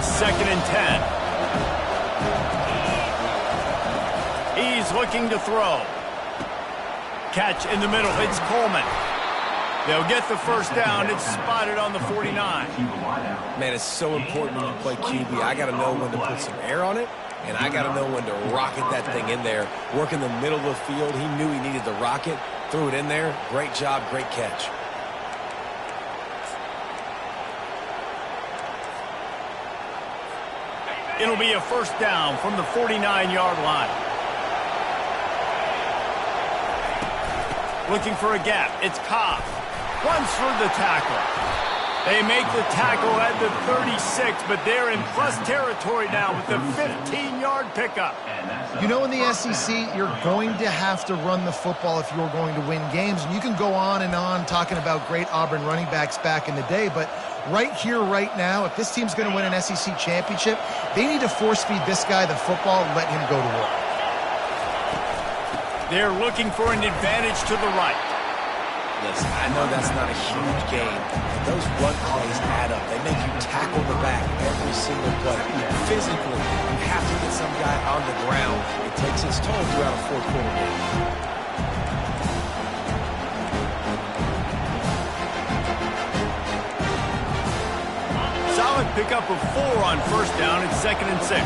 It's 2nd and 10. He's looking to throw. Catch in the middle. It's Coleman. They'll get the first down. It's spotted on the 49. Man, it's so important when you play QB. I got to know when to put some air on it, and I got to know when to rocket that thing in there. Work in the middle of the field. He knew he needed the rocket. Threw it in there. Great job, great catch. It'll be a first down from the 49-yard line. Looking for a gap. It's Cobb. Runs for the tackle. They make the tackle at the 36, but they're in plus territory now with the 15-yard pickup. You know, in the SEC, you're going to have to run the football if you're going to win games. And you can go on and on talking about great Auburn running backs back in the day, but right here, right now, if this team's going to win an SEC championship, they need to force-feed this guy the football and let him go to work. They're looking for an advantage to the right. Listen, I know that's not a huge game, but those run plays add up. They make you tackle the back every single play. Physically, you have to get some guy on the ground. It takes its toll throughout a fourth-quarter game. Solid pickup of 4 on first down. It's 2nd and 6.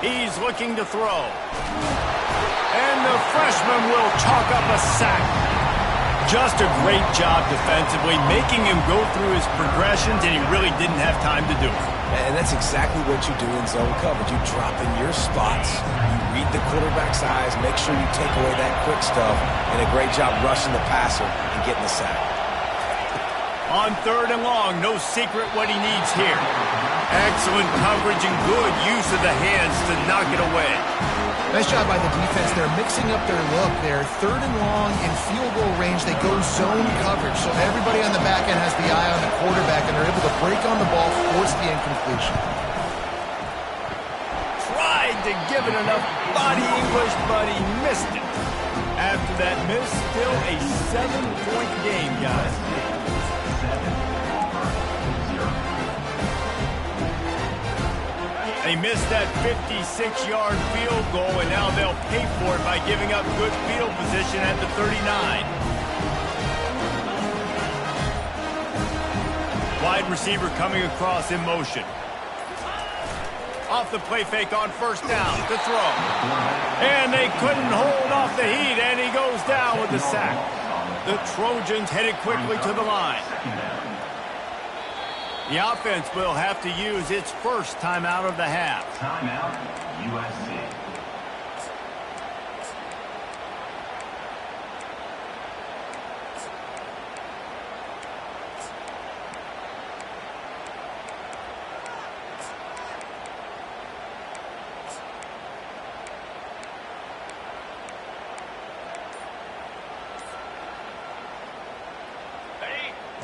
He's looking to throw. And the freshman will chalk up a sack. Just a great job defensively, making him go through his progressions, and he really didn't have time to do it. And that's exactly what you do in zone coverage. You drop in your spots, you read the quarterback's eyes, make sure you take away that quick stuff, and a great job rushing the passer and getting the sack. On 3rd and long, no secret what he needs here. Excellent coverage and good use of the hands to knock it away. Nice job by the defense. They're mixing up their look. They're 3rd and long in field goal range. They go zone coverage, so everybody on the back end has the eye on the quarterback, and they're able to break on the ball, force the incompletion. Tried to give it enough body English, but he missed it. After that miss, still a 7-point game, guys. They missed that 56-yard field goal, and now they'll pay for it by giving up good field position at the 39. Wide receiver coming across in motion. Off the play fake on first down to throw. And they couldn't hold off the heat, and he goes down with the sack. The Trojans headed quickly to the line. The offense will have to use its first timeout of the half. Timeout, USC.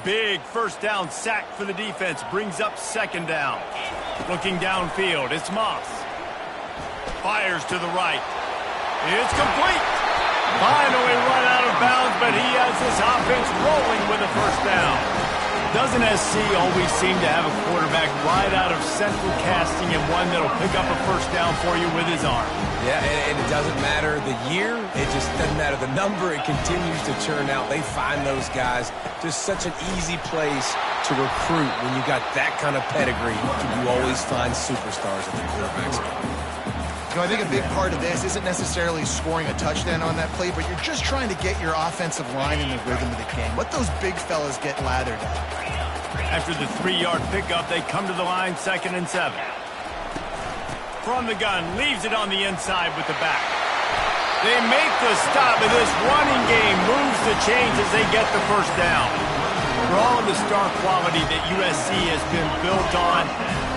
Big first down sack for the defense. Brings up 2nd down. Looking downfield, it's Moss. Fires to the right. It's complete. Finally run out of bounds, but he has this offense rolling with a first down. Doesn't SC always seem to have a quarterback right out of central casting and one that'll pick up a first down for you with his arm? Yeah, and it doesn't matter the year. It just doesn't matter the number. It continues to churn out. They find those guys. Just such an easy place to recruit when you got that kind of pedigree. You always find superstars at the quarterback spot. You know, I think a big part of this isn't necessarily scoring a touchdown on that play, but you're just trying to get your offensive line in the rhythm of the game. Let those big fellas get lathered up. After the 3-yard pickup, they come to the line, 2nd and 7. From the gun, leaves it on the inside with the back. They make the stop, and this running game moves the chains as they get the first down. For all of the star quality that USC has been built on,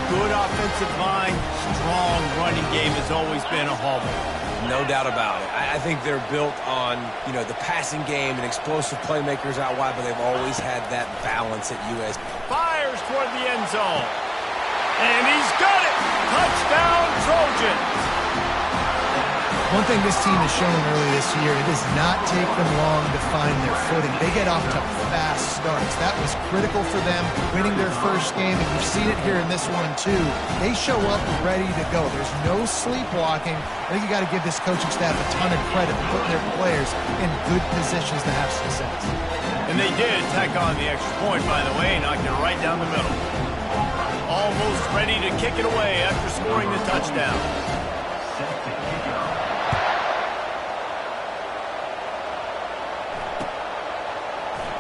good offensive line, strong running game has always been a hallmark. No doubt about it. I think they're built on, the passing game and explosive playmakers out wide, but they've always had that balance at USC. Fires toward the end zone. And he's got it! Touchdown, Trojans! One thing this team has shown early this year, it does not take them long to find their footing. They get off to fast starts. That was critical for them, winning their first game, and you've seen it here in this one too. They show up ready to go. There's no sleepwalking. I think you got to give this coaching staff a ton of credit for putting their players in good positions to have success. And they did tack on the extra point, by the way, knocked it right down the middle. Almost ready to kick it away after scoring the touchdown.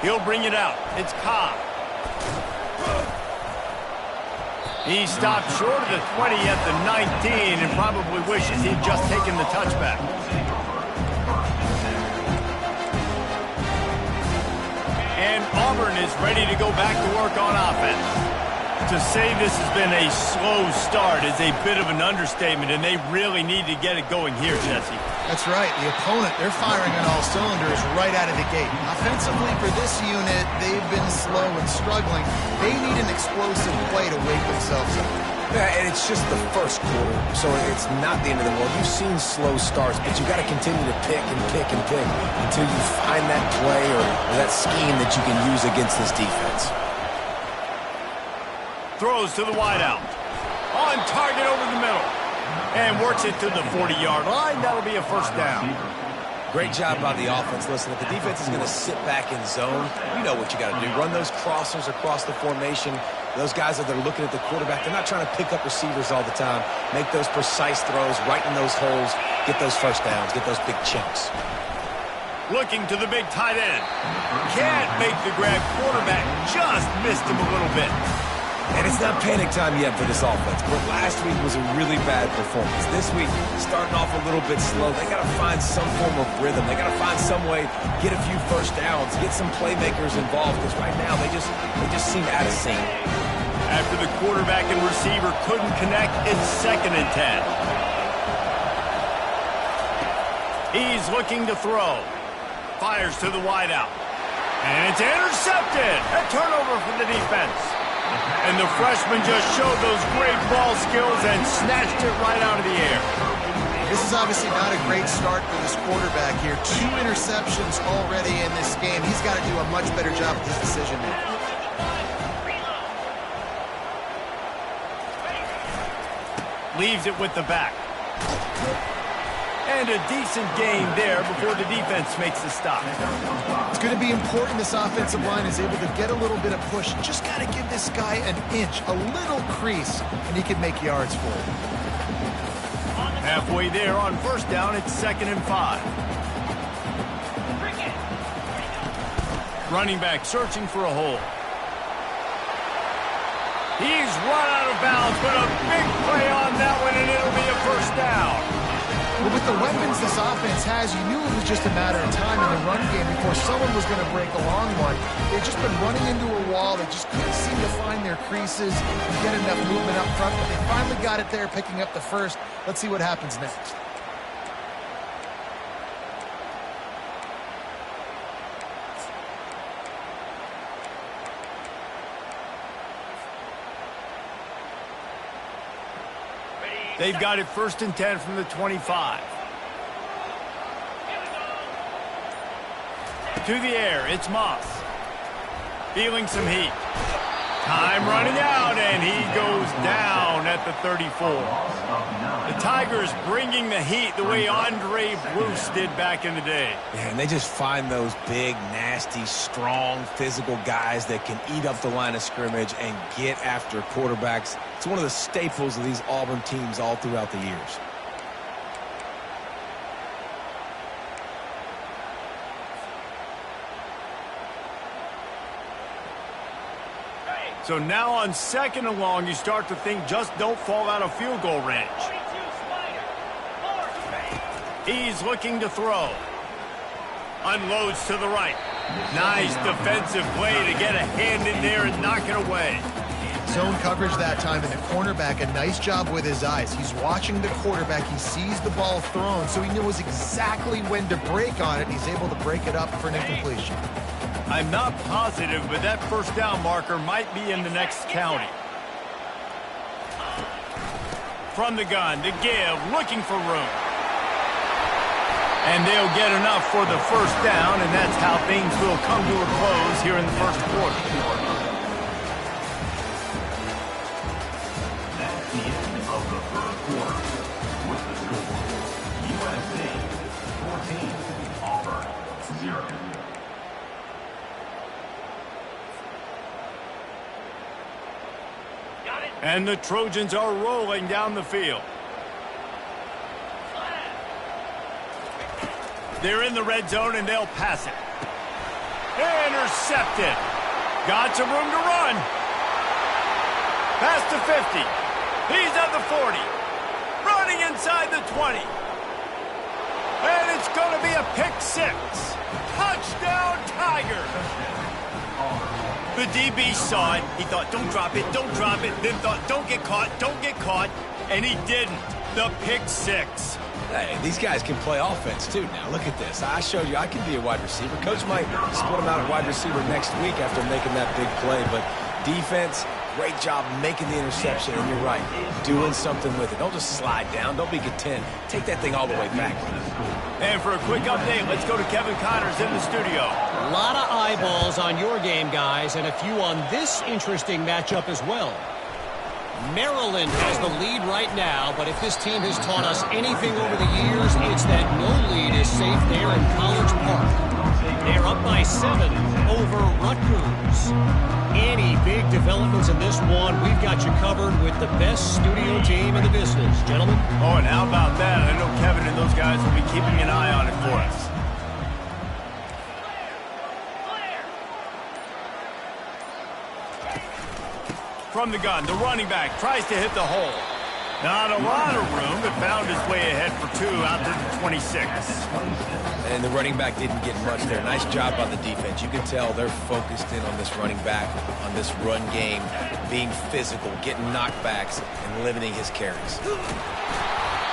He'll bring it out. It's Cobb. He stopped short of the 20 at the 19 and probably wishes he'd just taken the touchback. And Auburn is ready to go back to work on offense. To say this has been a slow start is a bit of an understatement, and they really need to get it going here, Jesse. That's right. The opponent, they're firing on all cylinders right out of the gate. Offensively, for this unit, they've been slow and struggling. They need an explosive play to wake themselves up. Yeah, and it's just the first quarter, so it's not the end of the world. You've seen slow starts, but you got to continue to pick and pick and pick until you find that play or that scheme that you can use against this defense. Throws to the wideout. On target over the middle. And works it to the 40-yard line. That'll be a first down. Great job by the offense. Listen, if the defense is going to sit back in zone, you know what you got to do. Run those crossers across the formation. Those guys that are looking at the quarterback, they're not trying to pick up receivers all the time. Make those precise throws, right in those holes, get those first downs, get those big chunks. Looking to the big tight end. Can't make the grab. Quarterback just missed him a little bit. And it's not panic time yet for this offense, but last week was a really bad performance. This week, starting off a little bit slow. They got to find some form of rhythm. They got to find some way, get a few first downs, get some playmakers involved, because right now they just seem out of sync. After the quarterback and receiver couldn't connect, it's 2nd and 10. He's looking to throw. Fires to the wideout. And it's intercepted. A turnover for the defense. And the freshman just showed those great ball skills and snatched it right out of the air. This is obviously not a great start for this quarterback here. 2 interceptions already in this game. He's got to do a much better job with his decision making. Leaves it with the back. And a decent gain there before the defense makes the stop. It's going to be important this offensive line is able to get a little bit of push. Just got to give this guy an inch, a little crease, and he can make yards for it. Halfway there on first down, it's 2nd and 5. Running back searching for a hole. He's run out of bounds, but a big play on that one, and it'll be a first down. Well, with the weapons this offense has, you knew it was just a matter of time in the run game before someone was going to break a long one. They've just been running into a wall. They just couldn't seem to find their creases and get enough movement up front, but they finally got it there, picking up the first. Let's see what happens next. They've got it 1st and 10 from the 25. To the air, it's Moss. Feeling some heat. Time running out, and he goes down at the 34. The Tigers bringing the heat the way Andre Bruce did back in the day. Yeah, and they just find those big, nasty, strong, physical guys that can eat up the line of scrimmage and get after quarterbacks. It's one of the staples of these Auburn teams all throughout the years. So now on 2nd and long, you start to think just don't fall out of field goal range. He's looking to throw. Unloads to the right. Nice defensive play to get a hand in there and knock it away. Zone coverage that time, and the cornerback, a nice job with his eyes. He's watching the quarterback. He sees the ball thrown, so he knows exactly when to break on it. He's able to break it up for an incompletion. I'm not positive, but that first down marker might be in the next county. From the gun to give, looking for room. And they'll get enough for the first down, and that's how things will come to a close here in the first quarter. That's the end of the first quarter. With the score, USA 14, Auburn 0. And the Trojans are rolling down the field. They're in the red zone, and they'll pass it. Intercepted. Got some room to run. Pass to 50. He's at the 40. Running inside the 20. And it's going to be a pick six. Touchdown, Tigers. The DB saw it. He thought, don't drop it, don't drop it. Then thought, don't get caught, don't get caught. And he didn't. The pick six. Hey, these guys can play offense, too, now. Look at this. I showed you I can be a wide receiver. Coach might split him out at wide receiver next week after making that big play. But defense, great job making the interception. And you're right, doing something with it. Don't just slide down. Don't be content. Take that thing all the way back. And for a quick update, let's go to Kevin Connors in the studio. A lot of eyeballs on your game, guys, and a few on this interesting matchup as well. Maryland has the lead right now, but if this team has taught us anything over the years, it's that no lead is safe there in College Park. They're up by 7 over Rutgers. Any big developments in this one, we've got you covered with the best studio team in the business, gentlemen. Oh, and how about that? I know Kevin and those guys will be keeping an eye on it for us. From the gun, the running back tries to hit the hole. Not a lot of room, but found his way ahead for 2 out to the 26. And the running back didn't get much there. Nice job by the defense. You can tell they're focused in on this running back, on this run game, being physical, getting knockbacks, and limiting his carries.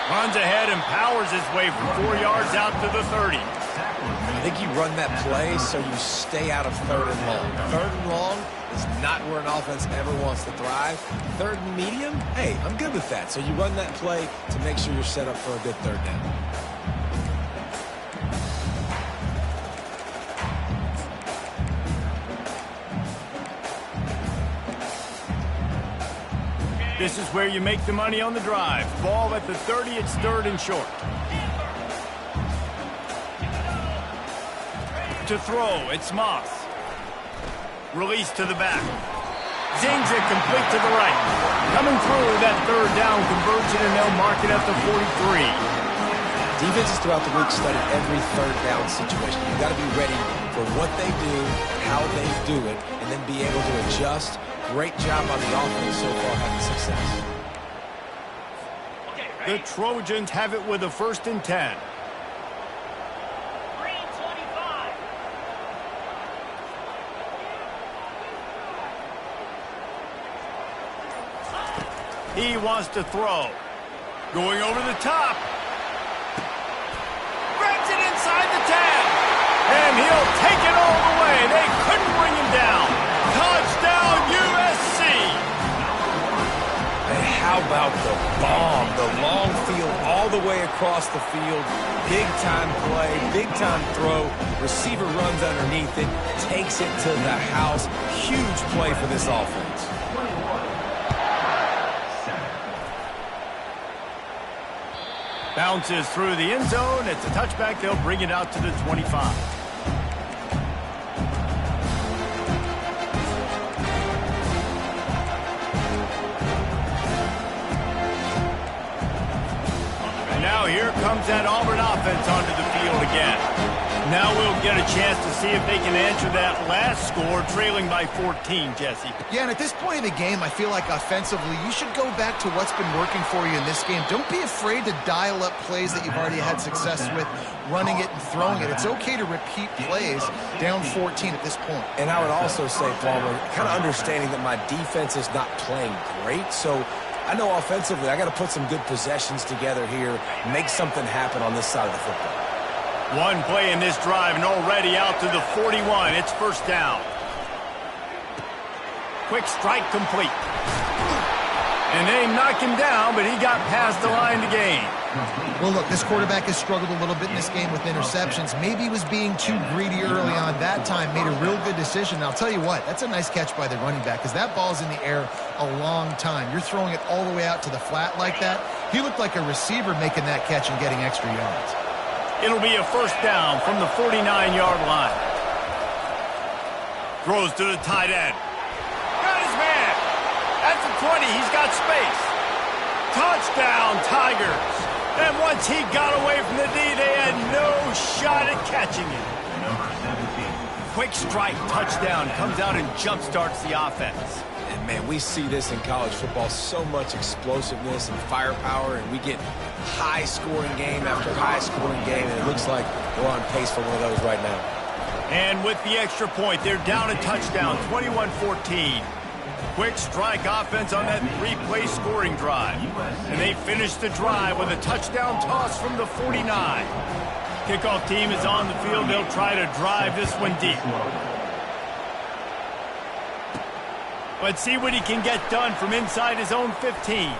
Runs ahead and powers his way from 4 yards out to the 30. I think you run that play so you stay out of 3rd and long. 3rd and long is not where an offense ever wants to thrive. 3rd and medium, hey, I'm good with that. So you run that play to make sure you're set up for a good 3rd down. This is where you make the money on the drive. Ball at the 30, it's 3rd and short. To throw, it's Moss. Release to the back. Zings it complete to the right. Coming through that 3rd down conversion, and they'll mark it at the 43. Defenses throughout the week study every 3rd down situation. You've got to be ready for what they do, how they do it, and then be able to adjust. Great job on the offense so far having success. The Trojans have it with a 1st and 10. He wants to throw. Going over the top. Grabs it inside the 10. And he'll take it all the way. They couldn't bring him down. Touchdown, USC. And how about the bomb? The long field all the way across the field. Big-time play, big-time throw. Receiver runs underneath it, takes it to the house. Huge play for this offense. Bounces through the end zone. It's a touchback. They'll bring it out to the 25. And now here comes that Auburn offense onto the field again. Now we'll get a chance to see if they can answer that last score, trailing by 14, Jesse. Yeah, and at this point in the game, I feel like offensively, you should go back to what's been working for you in this game. Don't be afraid to dial up plays that you've already had success with, running it and throwing it. It's okay to repeat plays down 14 at this point. And I would also say, Palmer, kind of understanding that my defense is not playing great, so I know offensively I got to put some good possessions together here, make something happen on this side of the football. One play in this drive and already out to the 41. It's 1st down. Quick strike complete. And they knocked him down, but he got past the line to gain. Well, look, this quarterback has struggled a little bit in this game with interceptions. Maybe he was being too greedy early on. That time made a real good decision. And I'll tell you what, that's a nice catch by the running back because that ball's in the air a long time. You're throwing it all the way out to the flat like that. He looked like a receiver making that catch and getting extra yards. It'll be a first down from the 49-yard line. Throws to the tight end. Got his man. At the 20, he's got space. Touchdown, Tigers. And once he got away from the D, they had no shot at catching him. Quick strike touchdown comes out and jump-starts the offense. And, man, we see this in college football, so much explosiveness and firepower, and we get high-scoring game after high-scoring game, and it looks like we're on pace for one of those right now. And with the extra point, they're down a touchdown, 21-14. Quick strike offense on that three-play scoring drive. And they finish the drive with a touchdown toss from the 49. Kickoff team is on the field. They'll try to drive this one deep. Let's see what he can get done from inside his own 15.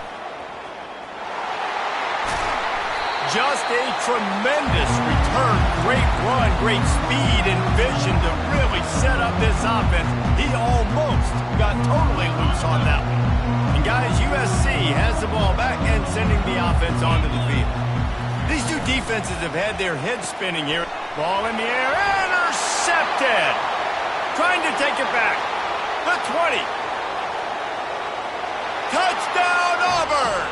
Just a tremendous return. Great run, great speed and vision to really set up this offense. He almost got totally loose on that one. And guys, USC has the ball back and sending the offense onto the field. These two defenses have had their heads spinning here. Ball in the air, intercepted. Trying to take it back. The 20. Touchdown, Auburn.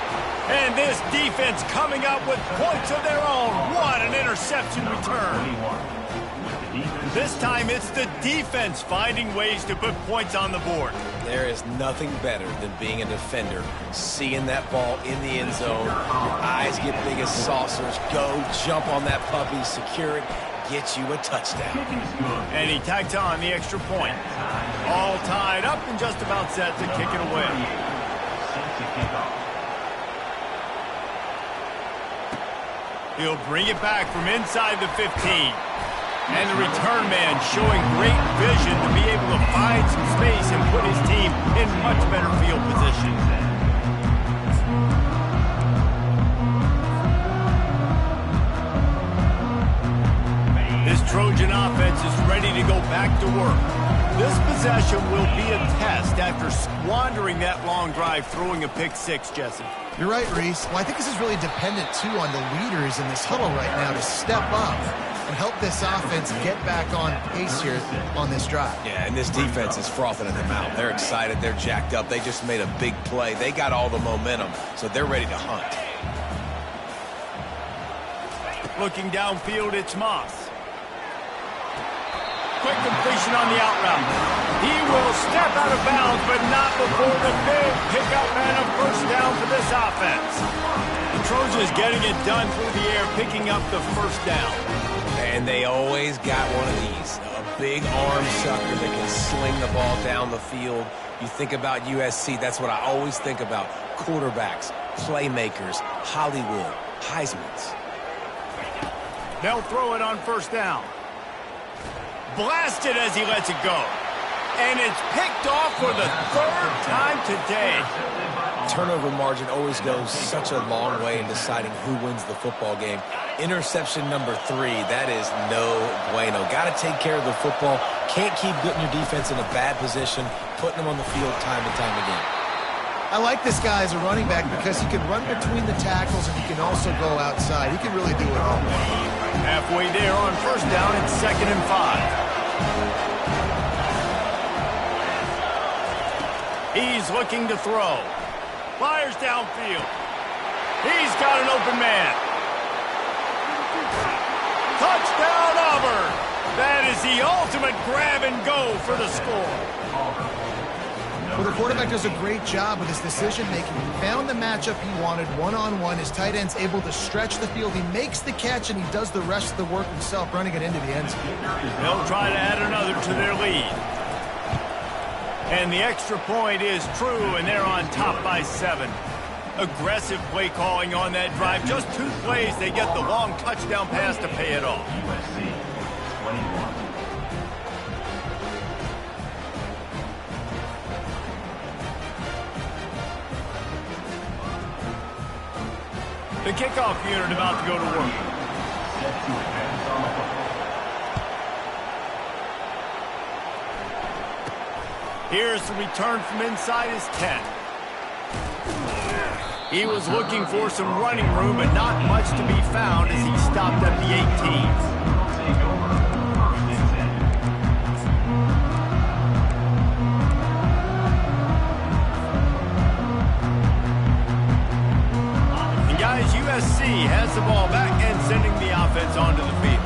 And this defense coming up with points of their own. What an interception return. This time it's the defense finding ways to put points on the board. There is nothing better than being a defender, seeing that ball in the end zone. Your eyes get big as saucers. Go, jump on that puppy, secure it, get you a touchdown. And he tacked on the extra point. All tied up and just about set to kick it away. He'll bring it back from inside the 15. And the return man showing great vision to be able to find some space and put his team in much better field position. This Trojan offense is ready to go back to work. This possession will be a test after squandering that long drive throwing a pick six, Jesse. You're right, Reese. Well, I think this is really dependent, too, on the leaders in this huddle right now to step up and help this offense get back on pace here on this drive. Yeah, and this defense is frothing at the mouth. They're excited. They're jacked up. They just made a big play. They got all the momentum, so they're ready to hunt. Looking downfield, it's Moss. Quick completion on the out route. He will step out of bounds, but not before the big pickup and a first down for this offense. The Trojans getting it done through the air, picking up the first down. And they always got one of these, a big arm sucker that can sling the ball down the field. You think about USC, that's what I always think about. Quarterbacks, playmakers, Hollywood, Heisman's. They'll throw it on first down. Blasted as he lets it go. And it's picked off for the third time today. Turnover margin always goes such a long way in deciding who wins the football game. Interception number 3, that is no bueno. Got to take care of the football. Can't keep putting your defense in a bad position, putting them on the field time and time again. I like this guy as a running back because he can run between the tackles and he can also go outside. He can really do it all. Halfway there on first down, it's 2nd and 5. He's looking to throw. Fires downfield. He's got an open man. Touchdown, Auburn. That is the ultimate grab and go for the score. Well, the quarterback does a great job with his decision-making. He found the matchup he wanted one-on-one. His tight end's able to stretch the field. He makes the catch, and he does the rest of the work himself, running it into the end zone. They'll try to add another to their lead. And the extra point is true, and they're on top by 7. Aggressive play calling on that drive. Just 2 plays, they get the long touchdown pass to pay it off. USC 21. The kickoff unit about to go to work. Set to advance on the football. Here's the return from inside his 10. He was looking for some running room, but not much to be found as he stopped at the 18. Take over first and 10. And guys, USC has the ball back and sending the offense onto the field.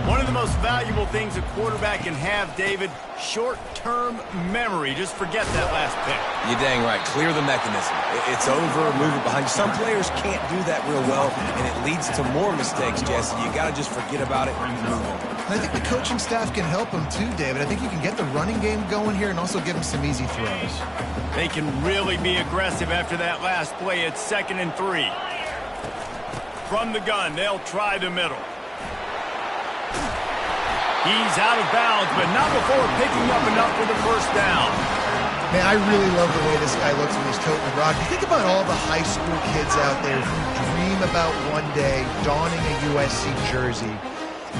One of the most valuable things a quarterback can have, David, short-term memory. Just forget that last pick. You're dang right. Clear the mechanism. It's over, move it behind you. Some players can't do that real well, and it leads to more mistakes, Jesse. You got to just forget about it and move on. I think the coaching staff can help him too, David. I think you can get the running game going here and also give him some easy throws. They can really be aggressive after that last play. It's 2nd and 3. From the gun, they'll try the middle. He's out of bounds, but not before picking up enough for the first down. Man, I really love the way this guy looks when he's toting the rock. You think about all the high school kids out there who dream about one day donning a USC jersey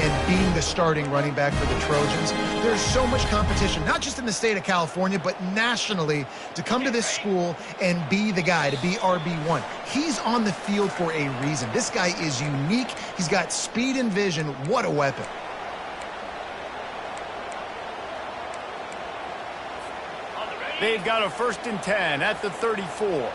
and being the starting running back for the Trojans. There's so much competition, not just in the state of California, but nationally, to come to this school and be the guy, to be RB1. He's on the field for a reason. This guy is unique. He's got speed and vision. What a weapon. They've got a 1st and 10 at the 34.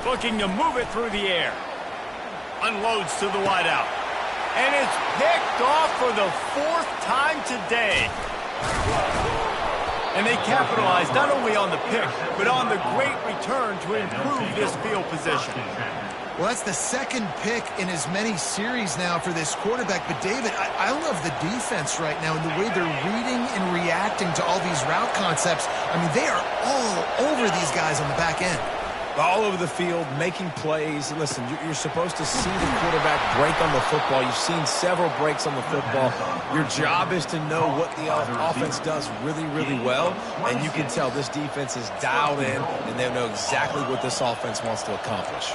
Looking to move it through the air. Unloads to the wideout. And it's picked off for the 4th time today. And they capitalized not only on the pick, but on the great return to improve this field position. Well, that's the 2nd pick in as many series now for this quarterback. But, David, I love the defense right now and the way they're reading and reacting to all these route concepts. I mean, they are all over these guys on the back end. All over the field, making plays. Listen, you're supposed to see the quarterback break on the football. You've seen several breaks on the football. Your job is to know what the offense does really, really well. And you can tell this defense is dialed in, and they know exactly what this offense wants to accomplish.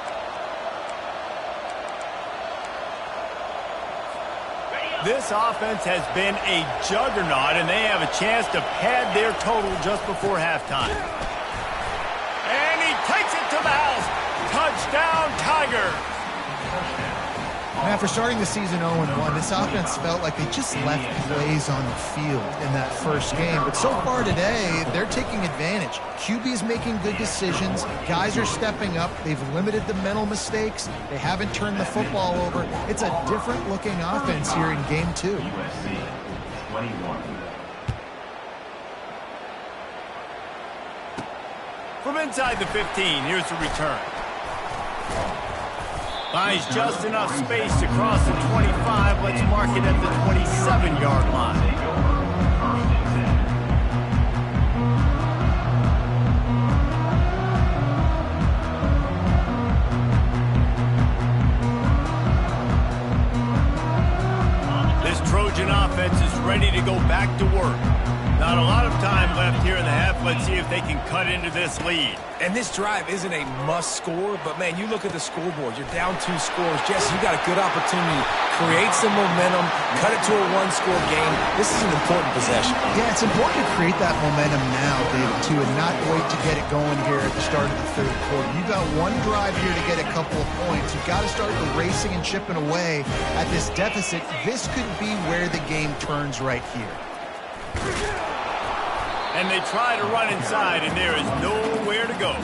This offense has been a juggernaut, and they have a chance to pad their total just before halftime. And he takes it to the house. Touchdown, Tiger. And after starting the season 0-1, this offense felt like they just left plays on the field in that first game. But so far today, they're taking advantage. QB's making good decisions. Guys are stepping up. They've limited the mental mistakes. They haven't turned the football over. It's a different-looking offense here in Game 2. USC 21. From inside the 15, here's the return. Buys just enough space to cross the 25. Let's mark it at the 27-yard line. Take over first and 10. This Trojan offense is ready to go back to work. Not a lot of time left here in the half. Let's see if they can cut into this lead. And this drive isn't a must score, but, man, you look at the scoreboard. You're down 2 scores. Jesse, you got a good opportunity to create some momentum, cut it to a 1-score game. This is an important possession. Yeah, it's important to create that momentum now, David, too, and not wait to get it going here at the start of the 3rd quarter. You've got one drive here to get a couple of points. You've got to start erasing and chipping away at this deficit. This could be where the game turns right here. And they try to run inside, and there is nowhere to go.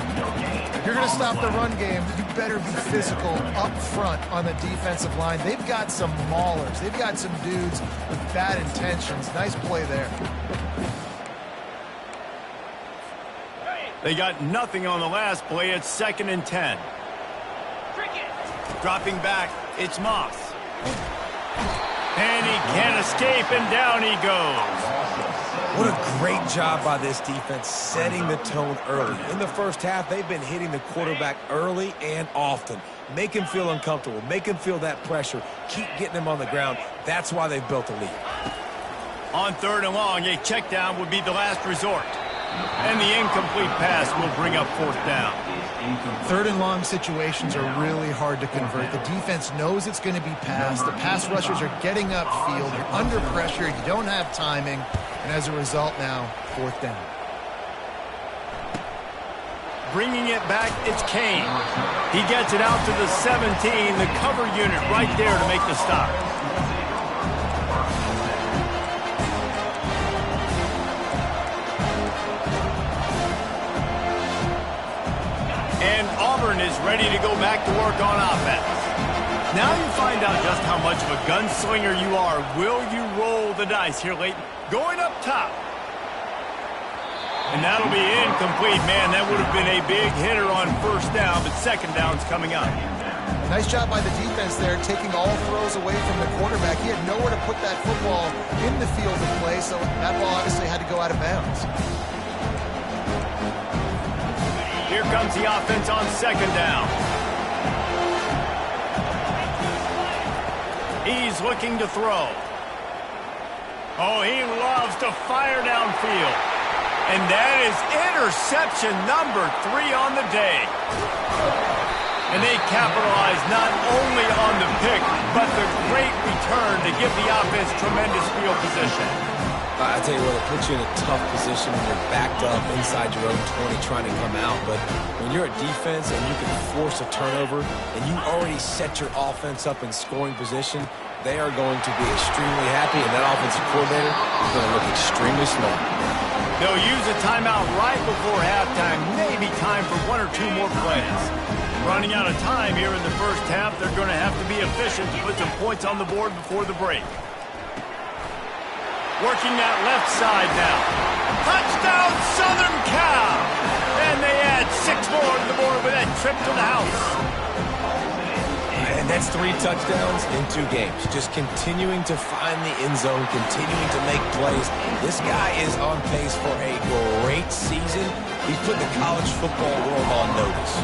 If you're going to stop the run game, you better be physical up front on the defensive line. They've got some maulers. They've got some dudes with bad intentions. Nice play there. They got nothing on the last play. It's 2nd and 10. Dropping back, it's Moss. And he can't escape, and down he goes. What a great job by this defense setting the tone early. In the first half, they've been hitting the quarterback early and often. Make him feel uncomfortable. Make him feel that pressure. Keep getting him on the ground. That's why they've built a lead. On 3rd and long, a check down would be the last resort. And the incomplete pass will bring up fourth down. Third and long situations are really hard to convert. The defense knows it's going to be passed. The pass rushers are getting upfield. You're under pressure. You don't have timing. And as a result now, fourth down. Bringing it back, it's Kane. He gets it out to the 17, the cover unit right there to make the stop. And Auburn is ready to go back to work on offense. Now you find out just how much of a gunslinger you are. Will you roll the dice here, Leighton? Going up top. And that'll be incomplete. Man, that would have been a big hitter on first down, but second down's coming up. Nice job by the defense there, taking all throws away from the quarterback. He had nowhere to put that football in the field of play, so that ball obviously had to go out of bounds. Here comes the offense on second down. He's looking to throw. Oh, he loves to fire downfield. And that is interception number 3 on the day. And they capitalize not only on the pick, but the great return to give the offense tremendous field position. I tell you what, it puts you in a tough position when you're backed up inside your own 20 trying to come out. But when you're a defense and you can force a turnover and you already set your offense up in scoring position, they are going to be extremely happy, and that offensive coordinator is going to look extremely smart. They'll use a timeout right before halftime, maybe time for 1 or 2 more plays. Running out of time here in the first half, they're going to have to be efficient to put some points on the board before the break. Working that left side now. Touchdown, Southern Cal! And they add 6 more to the board with that trip to the house. And that's 3 touchdowns in 2 games. Just continuing to find the end zone, continuing to make plays. This guy is on pace for a great season. He's put the college football world on notice.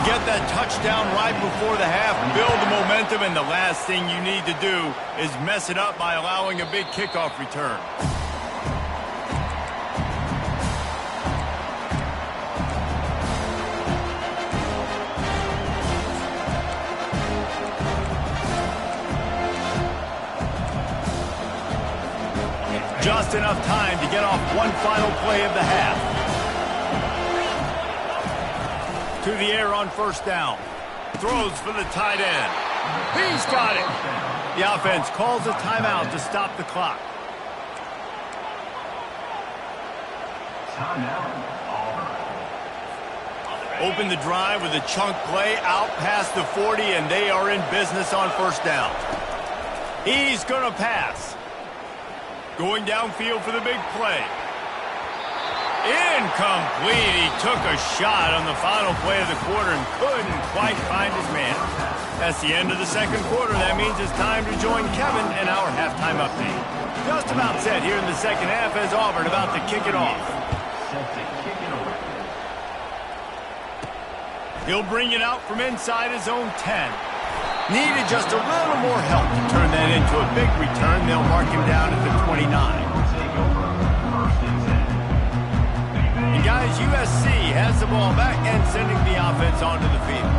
Get that touchdown right before the half, build the momentum, and the last thing you need to do is mess it up by allowing a big kickoff return. Just enough time to get off one final play of the half. To the air on first down. Throws for the tight end. He's got it. The offense calls a timeout to stop the clock. Open the drive with a chunk play out past the 40, and they are in business on first down. He's going to pass. Going downfield for the big play. Incomplete. He took a shot on the final play of the quarter and couldn't quite find his man. That's the end of the second quarter. That means it's time to join Kevin in our halftime update. Just about set here in the second half as Auburn about to kick it off. He'll bring it out from inside his own 10. Needed just a little more help to turn that into a big return. They'll mark him down at the 29. And guys, USC has the ball back and sending the offense onto the field.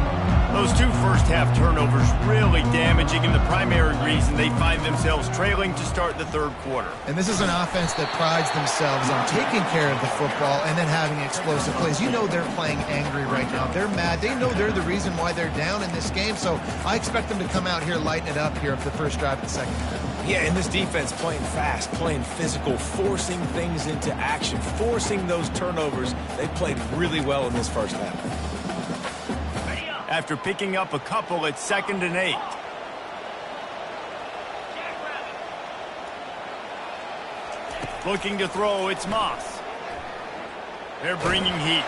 Those 2 first-half turnovers really damaging, and the primary reason they find themselves trailing to start the third quarter. And this is an offense that prides themselves on taking care of the football and then having explosive plays. You know they're playing angry right now. They're mad. They know they're the reason why they're down in this game, so I expect them to come out here, lighten it up here for the first drive of the second half. Yeah, and this defense playing fast, playing physical, forcing things into action, forcing those turnovers. They played really well in this first half. After picking up a couple at 2nd and 8. Looking to throw, it's Moss. They're bringing heat.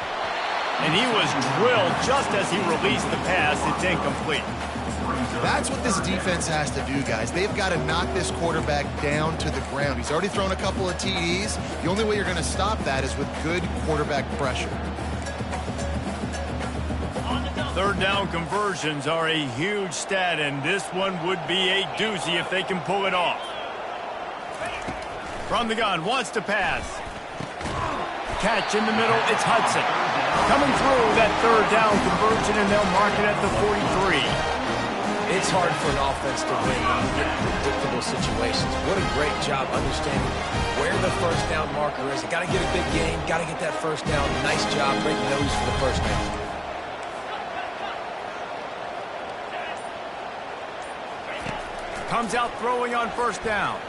And he was drilled just as he released the pass. It's incomplete. That's what this defense has to do, guys. They've got to knock this quarterback down to the ground. He's already thrown a couple of TDs. The only way you're going to stop that is with good quarterback pressure. Third down conversions are a huge stat, and this one would be a doozy if they can pull it off. From the gun, wants to pass. catch in the middle. It's Hudson. Coming through that third down conversion, and they'll mark it at the 43. It's hard for an offense to win when you get in predictable situations. What a great job understanding where the first down marker is. Got to get a big gain, got to get that first down. Nice job, great nose for the first down. Comes out throwing on first down.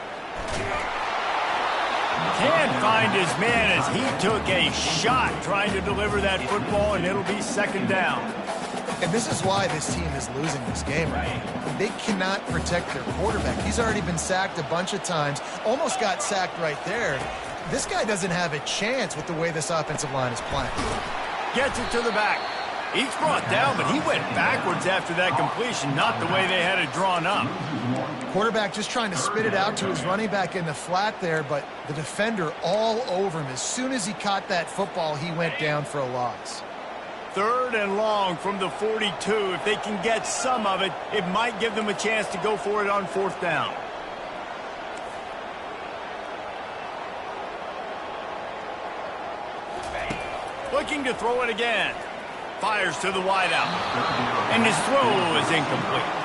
Can't find his man as he took a shot trying to deliver that football, and it'll be second down. And this is why this team is losing this game right now. They cannot protect their quarterback. He's already been sacked a bunch of times, almost got sacked right there. This guy doesn't have a chance with the way this offensive line is playing. Gets it to the back. He's brought down, but he went backwards after that completion, not the way they had it drawn up. Quarterback just trying to spit it out to his running back in the flat there, but the defender all over him. As soon as he caught that football, he went down for a loss. Third and long from the 42. If they can get some of it, it might give them a chance to go for it on fourth down. Looking to throw it again. Fires to the wideout. And his throw is incomplete.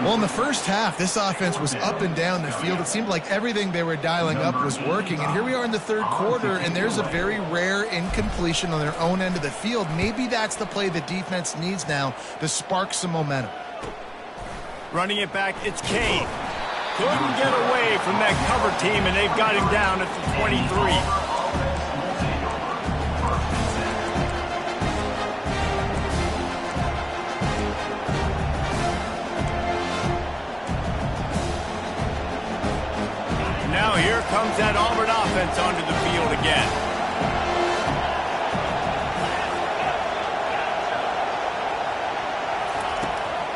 Well, in the first half, this offense was up and down the field. It seemed like everything they were dialing up was working. And here we are in the third quarter, and there's a very rare incompletion on their own end of the field. Maybe that's the play the defense needs now to spark some momentum. Running it back, it's Kane. Couldn't get away from that cover team, and they've got him down at the 23. Now here comes that Auburn offense onto the field again.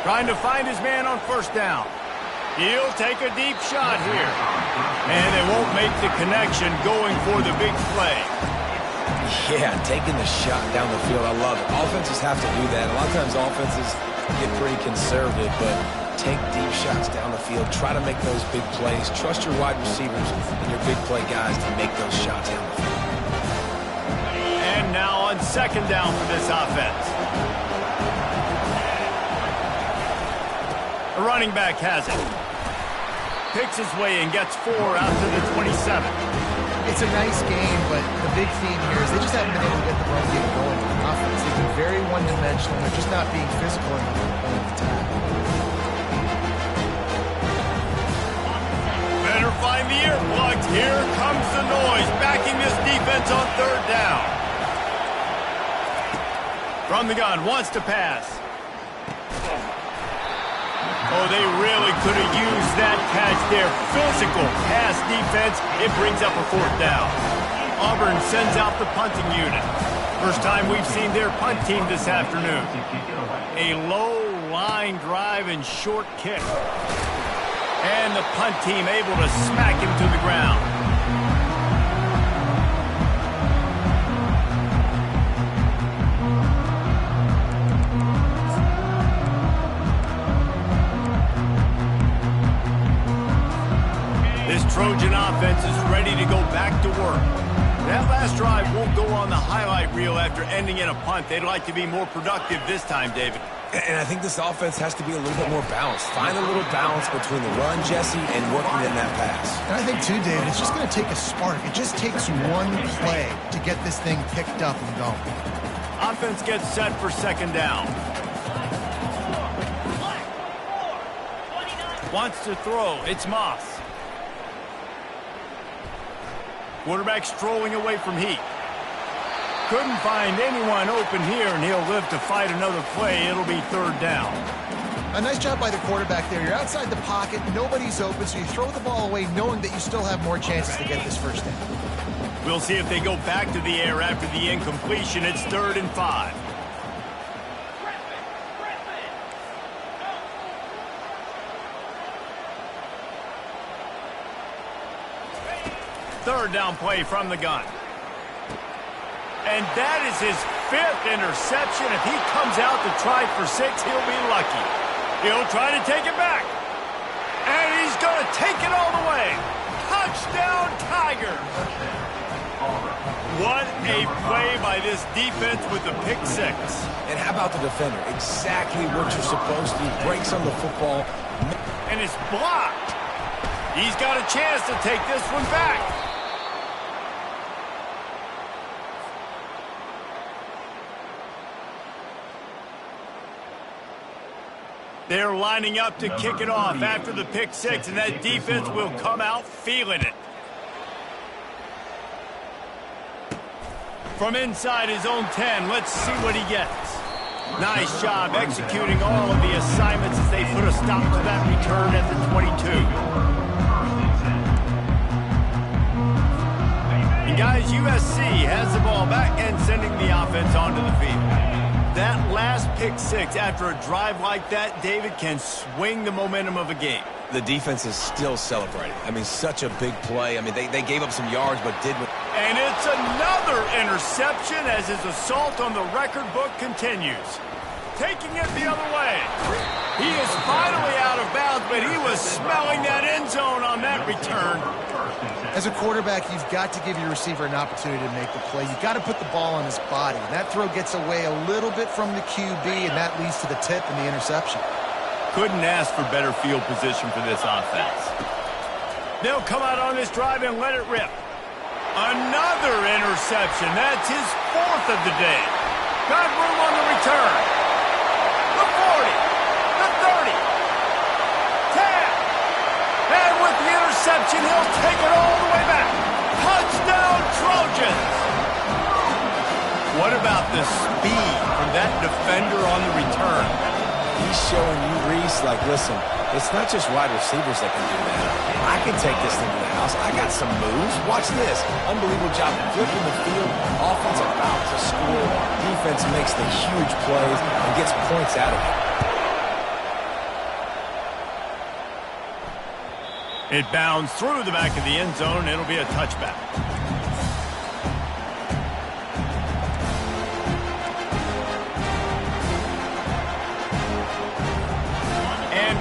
Trying to find his man on first down. He'll take a deep shot here. And they won't make the connection going for the big play. Yeah, taking the shot down the field, I love it. Offenses have to do that. A lot of times offenses get pretty conservative, but take deep shots down the field. Try to make those big plays. Trust your wide receivers and your big play guys to make those shots down the field. And now on second down for this offense. A running back has it. Picks his way and gets 4 out to the 27. It's a nice game, but the big theme here is they just haven't been able to get the run game going on offense. They've been very one-dimensional. They're just not being physical in the attack. Better find the earplugs. Here comes the noise, backing this defense on third down. From the gun, wants to pass. Oh, they really could have used that catch there. Physical pass defense. It brings up a fourth down. Auburn sends out the punting unit. First time we've seen their punt team this afternoon. A low line drive and short kick. And the punt team able to smack him to the ground. This Trojan offense is ready to go back to work. That last drive won't go on the highlight reel after ending in a punt. They'd like to be more productive this time, David. And I think this offense has to be a little bit more balanced. Find a little balance between the run, Jesse, and working in that pass. And I think, too, David, it's just going to take a spark. It just takes one play to get this thing picked up and going. Offense gets set for second down. Wants to throw. It's Moss. Quarterback strolling away from Heat. Couldn't find anyone open here, and he'll live to fight another play. It'll be third down. A nice job by the quarterback there. You're outside the pocket. Nobody's open, so you throw the ball away knowing that you still have more chances to get this first down. We'll see if they go back to the air after the incompletion. It's 3rd and 5. Third down play from the gun. And that is his 5th interception. If he comes out to try for 6, he'll be lucky. He'll try to take it back. And he's going to take it all the way. Touchdown, Tigers. What a this defense with the pick six. And how about the defender? Exactly what you're supposed to do. Breaks on the football. And it's blocked. He's got a chance to take this one back. They're lining up to kick it off after the pick six, and that defense will come out feeling it. From inside his own 10, let's see what he gets. Nice job executing all of the assignments as they put a stop to that return at the 22. And guys, USC has the ball back and sending the offense onto the field. That last pick six after a drive like that, David, can swing the momentum of a game. The defense is still celebrating. I mean, such a big play. I mean, they gave up some yards, but did... And it's another interception as his assault on the record book continues. Taking it the other way. He is finally out of bounds, but he was smelling that end zone on that return. As a quarterback, you've got to give your receiver an opportunity to make the play. You've got to put the ball on his body. And that throw gets away a little bit from the QB, and that leads to the tip and the interception. Couldn't ask for better field position for this offense. They'll come out on this drive and let it rip. Another interception. That's his fourth of the day. Got room on the return. The 40. The 30. 10. And with the interception, he'll take it all the way back. Touchdown, Trojans. What about the speed from that defender on the return? He's showing you, Reese, like, listen, it's not just wide receivers that can do that. I can take this thing to the house. I got some moves. Watch this. Unbelievable job flipping the field. Offense about to score. Defense makes the huge plays and gets points out of it. It bounds through the back of the end zone. It'll be a touchback.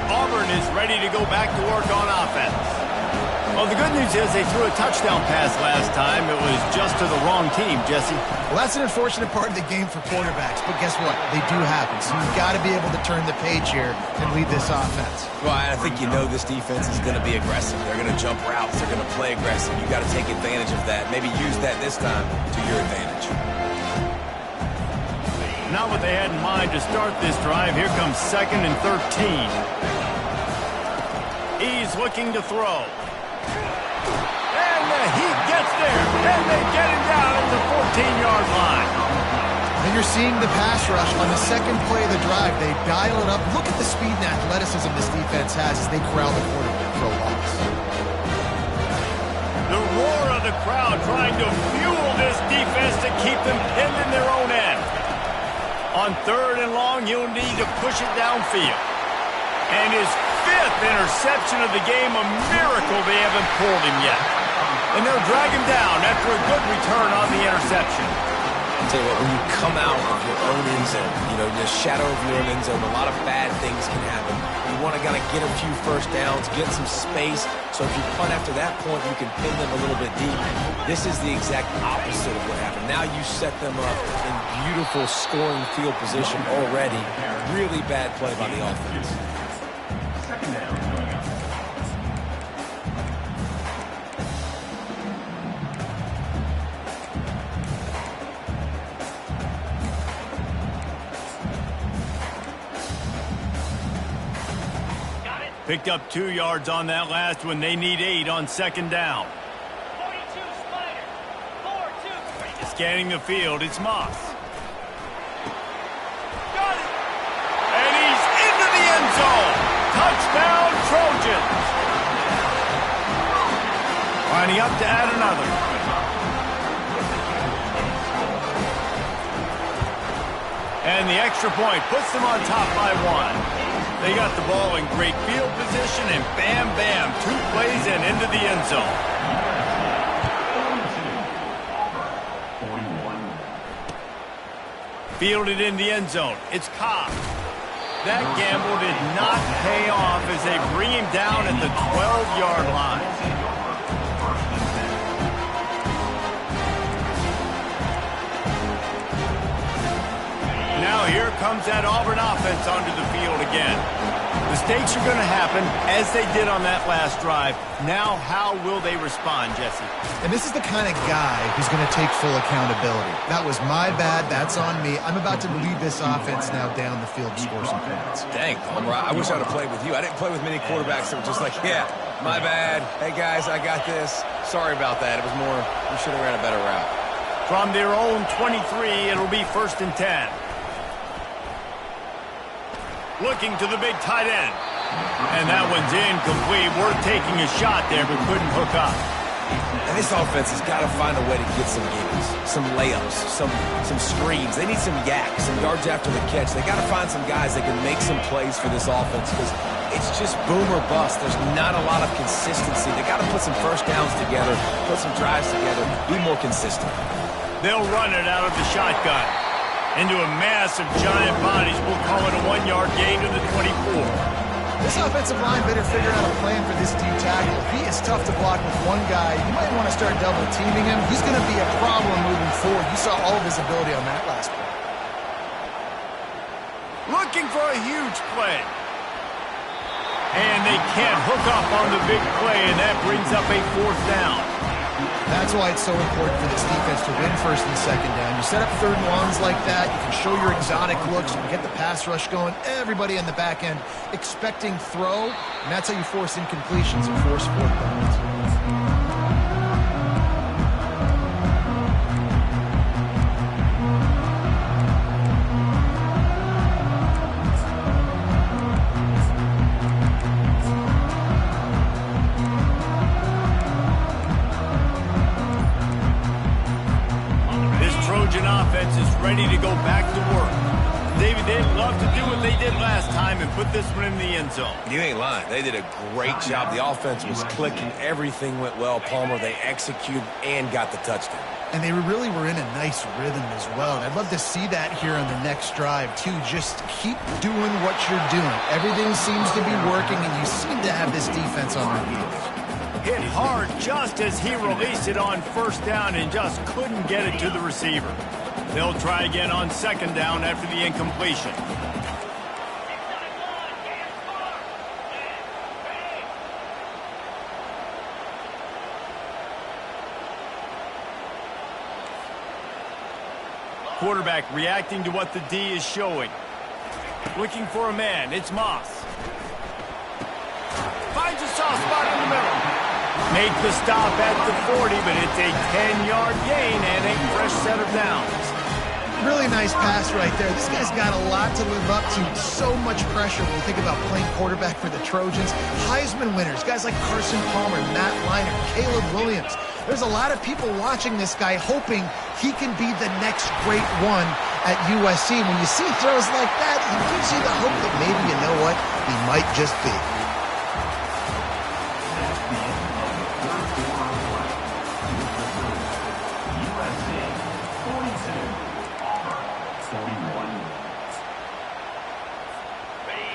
Auburn is ready to go back to work on offense. Well, the good news is they threw a touchdown pass last time. It was just to the wrong team, Jesse. Well, that's an unfortunate part of the game for quarterbacks, but guess what? They do happen, so you've got to be able to turn the page here and lead this offense. Well, I think you know this defense is going to be aggressive. They're going to jump routes. They're going to play aggressive. You've got to take advantage of that. Maybe use that this time to your advantage. Not what they had in mind to start this drive. Here comes 2nd and 13. He's looking to throw. And he gets there. And they get him down at the 14-yard line. And you're seeing the pass rush on the second play of the drive. They dial it up. Look at the speed and athleticism this defense has as they corral the quarterback for a loss. The roar of the crowd trying to fuel this defense to keep them pinned in their own end. On 3rd and long, he'll need to push it downfield. And his 5th interception of the game, a miracle they haven't pulled him yet. And they'll drag him down after a good return on the interception. I'll tell you what, when you come out of your own end zone, you know, the shadow of your own end zone, a lot of bad things can happen. You want to kind of get a few first downs, get some space, so if you punt after that point, you can pin them a little bit deep. This is the exact opposite of what happened. Now you set them up in beautiful scoring field position already. Really bad play by the offense. Second down. Picked up 2 yards on that last one. They need 8 on 2nd down. 42 Spider. 4-2. Scanning the field, it's Moss. Got it! And he's into the end zone. Touchdown, Trojans. Lining up to add another. And the extra point puts them on top by 1. They got the ball in great field position, and bam, bam, 2 plays and into the end zone. 41. Fielded in the end zone. It's Cobb. That gamble did not pay off as they bring him down at the 12-yard line. again. Mistakes are going to happen, as they did on that last drive. Now, how will they respond, Jesse? And this is the kind of guy who's going to take full accountability. That was my bad. That's on me. I'm about to lead this offense now down the field to score some points. Dang, Palmer, I wish I would have played with you. I didn't play with many quarterbacks that were just like, yeah, my bad. Hey, guys, I got this. Sorry about that. It was more, we should have ran a better route. From their own 23, it'll be 1st and 10. Looking to the big tight end. And that one's incomplete. Worth taking a shot there, but couldn't hook up. And this offense has got to find a way to get some gains, some layups, some screens. They need some yaks, some yards after the catch. They got to find some guys that can make some plays for this offense because it's just boom or bust. There's not a lot of consistency. They got to put some first downs together, put some drives together, be more consistent. They'll run it out of the shotgun. Into a mass of giant bodies. We'll call it a 1-yard gain to the 24. This offensive line better figure out a plan for this D tackle. If he is tough to block with one guy, you might want to start double teaming him. He's going to be a problem moving forward. You saw all of his ability on that last play. Looking for a huge play. And they can't hook up on the big play, and that brings up a 4th down. That's why it's so important for this defense to win 1st and 2nd down. You set up 3rd and longs like that. You can show your exotic looks. You can get the pass rush going. Everybody in the back end expecting throw, and that's how you force incompletions and force 4th downs. Offense is ready to go back to work. David, they'd love to do what they did last time and put this one in the end zone. You ain't lying. They did a great job. The offense was clicking. Everything went well. Palmer, they executed and got the touchdown. And they really were in a nice rhythm as well. And I'd love to see that here on the next drive, too. Just keep doing what you're doing. Everything seems to be working, and you seem to have this defense on their heels. Hit hard just as he released it on 1st down and just couldn't get it to the receiver. They'll try again on 2nd down after the incompletion. Quarterback reacting to what the D is showing. Looking for a man. It's Moss. Finds a soft spot in the middle. Make the stop at the 40, but it's a 10-yard gain and a fresh set of downs. Really nice pass right there. This guy's got a lot to live up to. So much pressure when you think about playing quarterback for the Trojans. Heisman winners, guys like Carson Palmer, Matt Leinart, Caleb Williams. There's a lot of people watching this guy hoping he can be the next great one at USC. When you see throws like that, it gives you the hope that maybe, you know what, he might just be.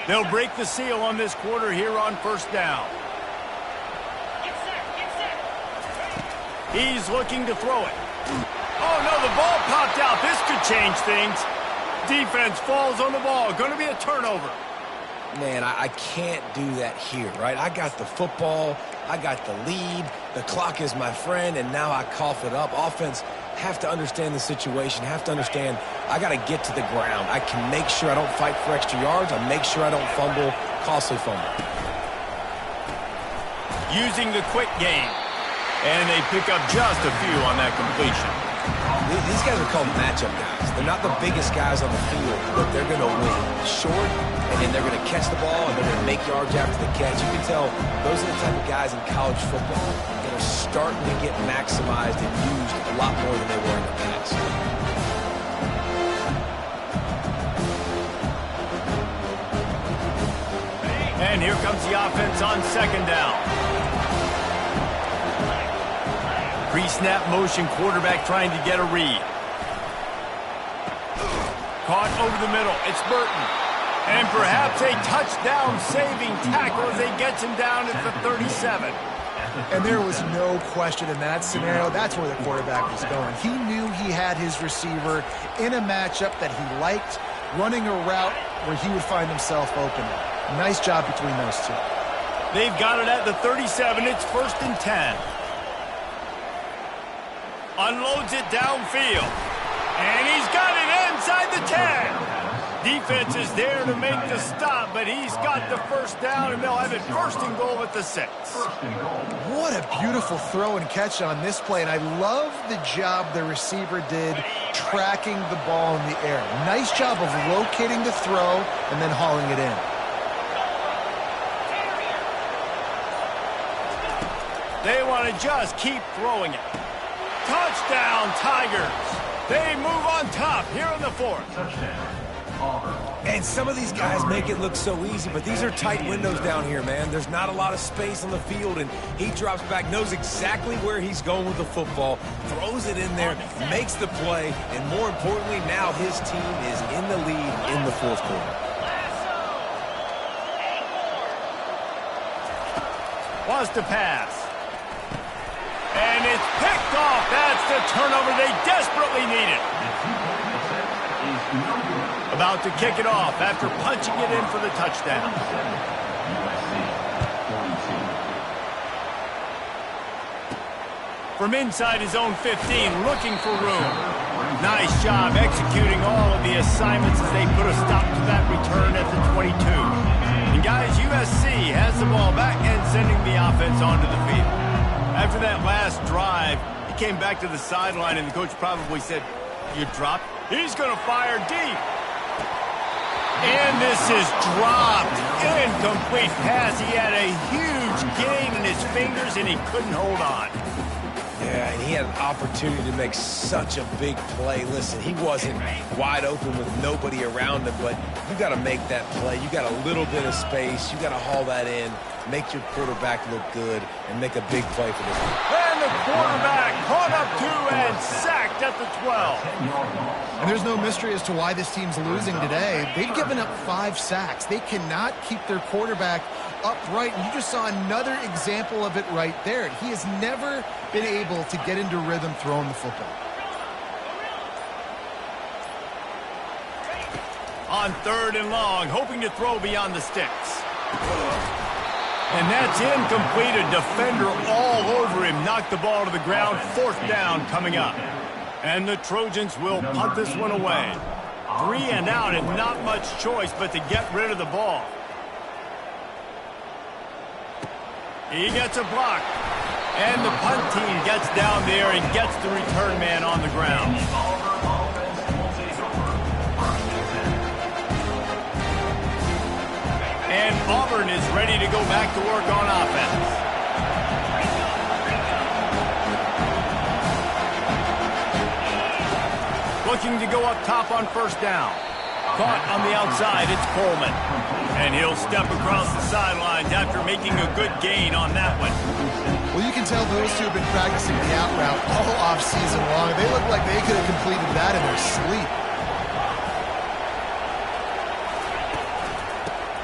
They'll break the seal on this quarter here on 1st down. He's looking to throw it. Oh, no, the ball popped out. This could change things. Defense falls on the ball. Going to be a turnover. Man, I can't do that here, right? I got the football. I got the lead. The clock is my friend, and now I cough it up. Offense have to understand the situation, have to understand I got to get to the ground. I can make sure I don't fight for extra yards. I make sure I don't fumble, costly fumble. Using the quick game. And they pick up just a few on that completion. These guys are called matchup guys. They're not the biggest guys on the field, but they're going to win short, and then they're going to catch the ball, and they're going to make yards after the catch. You can tell those are the type of guys in college football that are starting to get maximized and used a lot more than they were in the past. And here comes the offense on 2nd down. Pre-snap motion, quarterback trying to get a read. Caught over the middle. It's Burton. And perhaps a touchdown-saving tackle as he gets him down at the 37. And there was no question in that scenario. That's where the quarterback was going. He knew he had his receiver in a matchup that he liked. running a route where he would find himself open. Nice job between those two. They've got it at the 37. It's 1st and 10. Unloads it downfield. And he's got it inside the 10. Defense is there to make the stop, but he's got the first down, and they'll have it 1st and goal at the 6. What a beautiful throw and catch on this play, and I love the job the receiver did tracking the ball in the air. Nice job of locating the throw and then hauling it in. They want to just keep throwing it. Touchdown, Tigers. They move on top here in the 4th. And some of these guys make it look so easy, but these are tight windows down here, man. There's not a lot of space on the field, and he drops back, knows exactly where he's going with the football, throws it in there, makes the play, and more importantly, now his team is in the lead in the 4th quarter. Wants to pass. And it's picked off. That's the turnover they desperately needed. About to kick it off after punching it in for the touchdown. From inside his own 15, looking for room. Nice job executing all of the assignments as they put a stop to that return at the 22. And guys, USC has the ball back and sending the offense onto the field. After that last drive, he came back to the sideline, and the coach probably said, "You dropped." He's going to fire deep. And this is dropped. Incomplete pass. He had a huge gain in his fingers, and he couldn't hold on. Yeah, and he had an opportunity to make such a big play. Listen, he wasn't wide open with nobody around him, but you got to make that play. You got a little bit of space. You got to haul that in, make your quarterback look good, and make a big play for this one. And the quarterback caught up to and sacked at the 12. And there's no mystery as to why this team's losing today. They've given up 5 sacks. They cannot keep their quarterback upright. And you just saw another example of it right there. He has never been able to get into rhythm throwing the football. On 3rd and long, hoping to throw beyond the sticks. And that's incomplete. A defender all over him. Knocked the ball to the ground. 4th down coming up. And the Trojans will punt this one away. 3 and out, and not much choice but to get rid of the ball. He gets a block. And the punt team gets down there and gets the return man on the ground. And Auburn is ready to go back to work on offense. Looking to go up top on 1st down. Caught on the outside, it's Coleman. And he'll step across the sidelines after making a good gain on that one. Well, you can tell those two have been practicing the out route all off-season long. They look like they could have completed that in their sleep.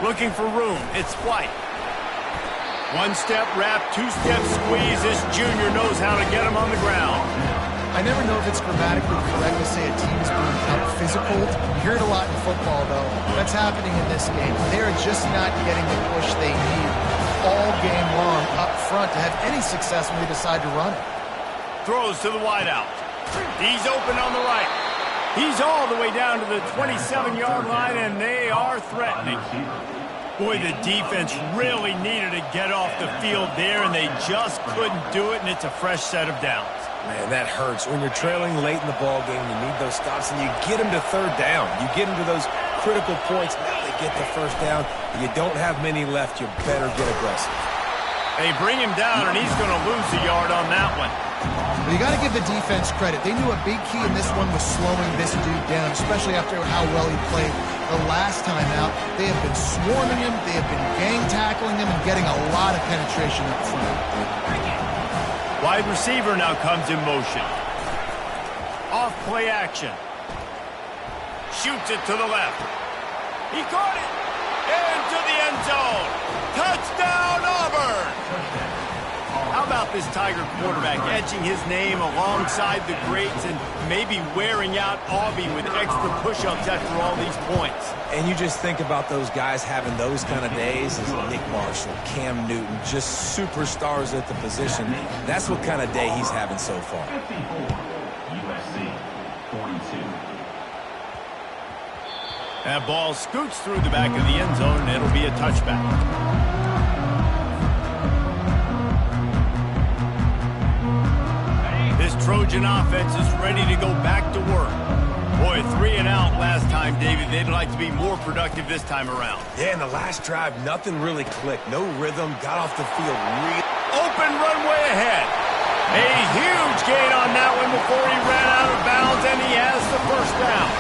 Looking for room, it's White. 1-step wrap, 2-step squeeze. This junior knows how to get him on the ground. I never know if it's grammatically correct to say a team is being out-physical. You hear it a lot in football, though. That's happening in this game. They're just not getting the push they need all game long up front to have any success when they decide to run it. Throws to the wideout. He's open on the right. He's all the way down to the 27-yard line, and they are threatening. Boy, the defense really needed to get off the field there, and they just couldn't do it, and it's a fresh set of downs. Man, that hurts. When you're trailing late in the ball game, you need those stops, and you get them to 3rd down. You get them to those critical points. Now they get the 1st down. You don't have many left. You better get aggressive. They bring him down, and he's going to lose a yard on that one. Well, you got to give the defense credit. They knew a big key in this one was slowing this dude down, especially after how well he played the last time out. They have been swarming him. They have been gang tackling him and getting a lot of penetration up front. Wide receiver now comes in motion. Off play action. Shoots it to the left. He caught it. Into the end zone. Touchdown, Auburn. How about this Tiger quarterback etching his name alongside the greats and maybe wearing out Aubie with extra push-ups after all these points? And you just think about those guys having those kind of days as Nick Marshall, Cam Newton, just superstars at the position. That's what kind of day he's having so far. 54, USC, 42. That ball scoots through the back of the end zone, and it'll be a touchback. This Trojan offense is ready to go back to work. Boy, 3 and out last time, David. They'd like to be more productive this time around. Yeah, in the last drive, nothing really clicked. No rhythm, got off the field real. Open runway ahead. A huge gain on that one before he ran out of bounds, and he has the first down.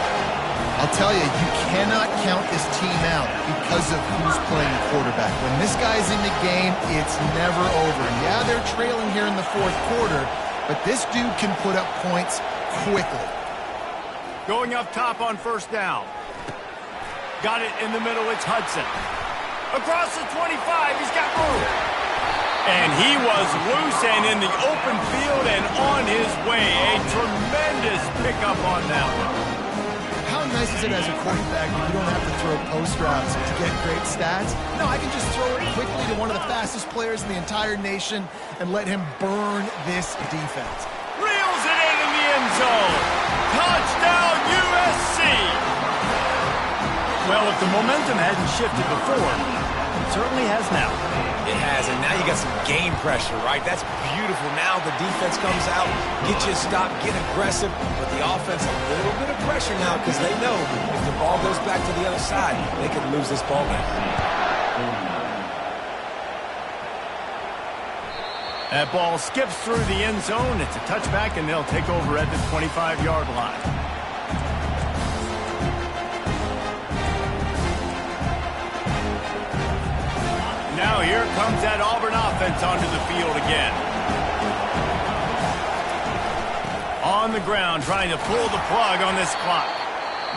I'll tell you, you cannot count this team out because of who's playing quarterback. When this guy's in the game, it's never over. Yeah, they're trailing here in the fourth quarter, but this dude can put up points quickly. Going up top on first down. Got it in the middle, it's Hudson. Across the 25, he's got room. And he was loose and in the open field and on his way. A tremendous pickup on that one. How nice is it as a quarterback when you don't have to throw post routes to get great stats? No, I can just throw it quickly to one of the fastest players in the entire nation and let him burn this defense. Reels it into the end zone. Touchdown, USC. Well, if the momentum hadn't shifted before, it certainly has now. It has, and now you got some game pressure, right? That's beautiful. Now the defense comes out, get you a stop, get aggressive, but the offense a little bit of pressure now because they know if the ball goes back to the other side, they could lose this ball game. That ball skips through the end zone. It's a touchback, and they'll take over at the 25-yard line. Now here comes that Auburn offense onto the field again. On the ground, trying to pull the plug on this clock.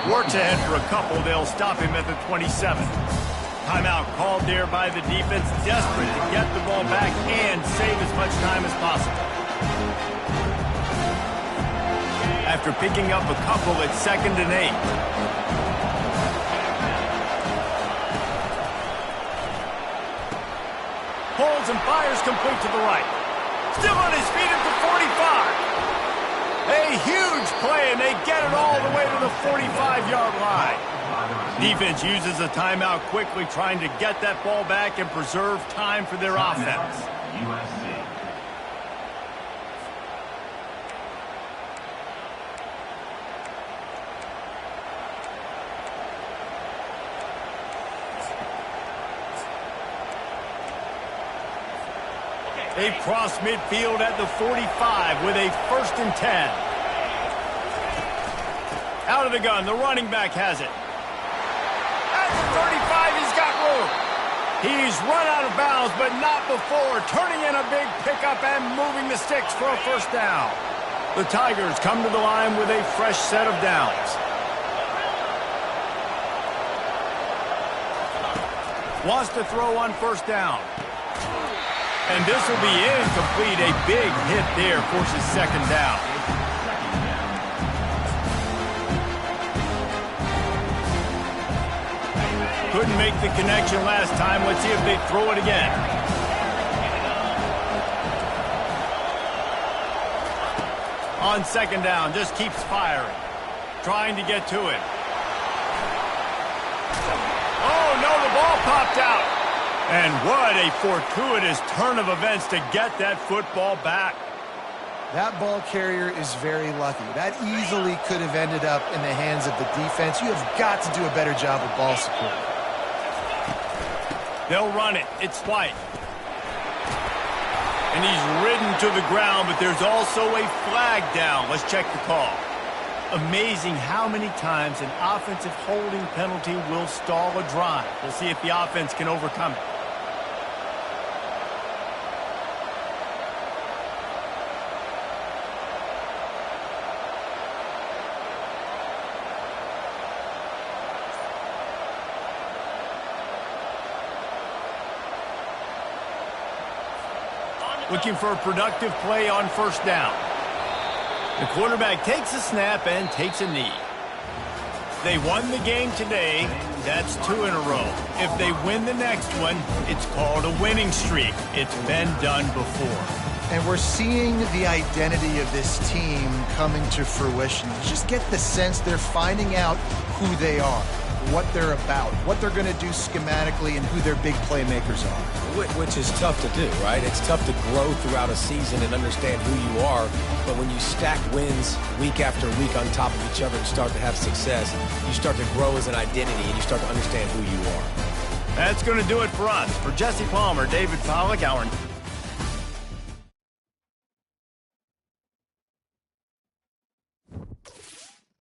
Works ahead for a couple. They'll stop him at the 27. Timeout called there by the defense, desperate to get the ball back and save as much time as possible. After picking up a couple at 2nd and 8. Pulls and fires complete to the right. Still on his feet at the 45. A huge play, and they get it all the way to the 45-yard line. Defense uses a timeout quickly, trying to get that ball back and preserve time for their offense. USC. They cross midfield at the 45 with a 1st and 10. Out of the gun, the running back has it. At the 35, he's got room. He's run out of bounds, but not before turning in a big pickup and moving the sticks for a first down. The Tigers come to the line with a fresh set of downs. Wants to throw on first down. And this will be incomplete. A big hit there forces 2nd down. Couldn't make the connection last time. Let's see if they throw it again. On 2nd down, just keeps firing. Trying to get to it. Oh, no, the ball popped out. And what a fortuitous turn of events to get that football back. That ball carrier is very lucky. That easily could have ended up in the hands of the defense. You have got to do a better job of ball support. They'll run it. It's White. And he's ridden to the ground, but there's also a flag down. Let's check the call. Amazing how many times an offensive holding penalty will stall a drive. We'll see if the offense can overcome it. looking for a productive play on first down. The quarterback takes a snap and takes a knee. They won the game today. That's 2 in a row. If they win the next one, it's called a winning streak. It's been done before. And we're seeing the identity of this team coming to fruition. You just get the sense they're finding out who they are, what they're about, what they're going to do schematically, and who their big playmakers are. Which is tough to do, right? It's tough to grow throughout a season and understand who you are. But when you stack wins week after week on top of each other and start to have success, you start to grow as an identity and you start to understand who you are. That's going to do it for us. For Jesse Palmer, David Pollack, our